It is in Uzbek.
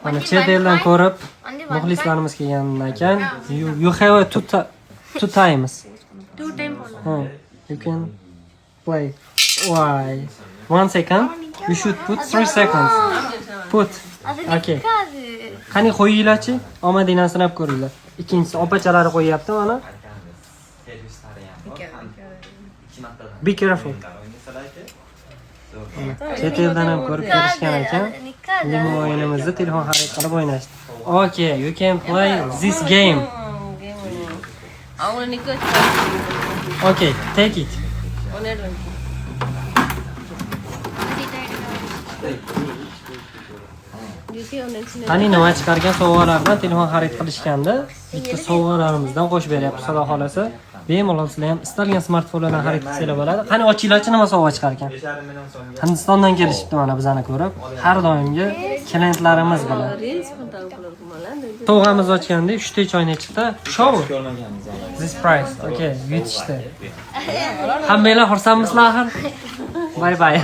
Mana chet eldan ko'rib muxlislarimiz kelgan ekan. You have two times. 2 time. You can play. Why? 1 second. You should put 3 seconds. Put. Okay. Qani qo'yinglar-chi? Omadingdan sinab ko'ringlar. Ikkinchisi opachalari qo'yyapti mana. Be careful. Chet eldan ham ko'rib kelishgan ekan. Limon o'yinimizni telefon xarid qilib o'ynashdi. Okay, you can play this game. Okay, take it. Qani nima chiqargan sovg'alardan telefon xarid qilishganda, bitta sovg'alarimizdan qo'shib beryapti, xudo xolasa. Bemalol sizlar ham istalgan smartfonlardan xarid qilsanglar bo'ladi. Qani ochinglarchi nima sovg'a chiqargan? Hindistondan kelishibdi mana bizani ko'rib. Har doimgi klientlarimiz bilan. Sovg'amiz ochganda 3 ta choynak chiqdi. Show. This price. Okay, yutishdi. Hammanglar xursandmisizlar axir? Bye bye.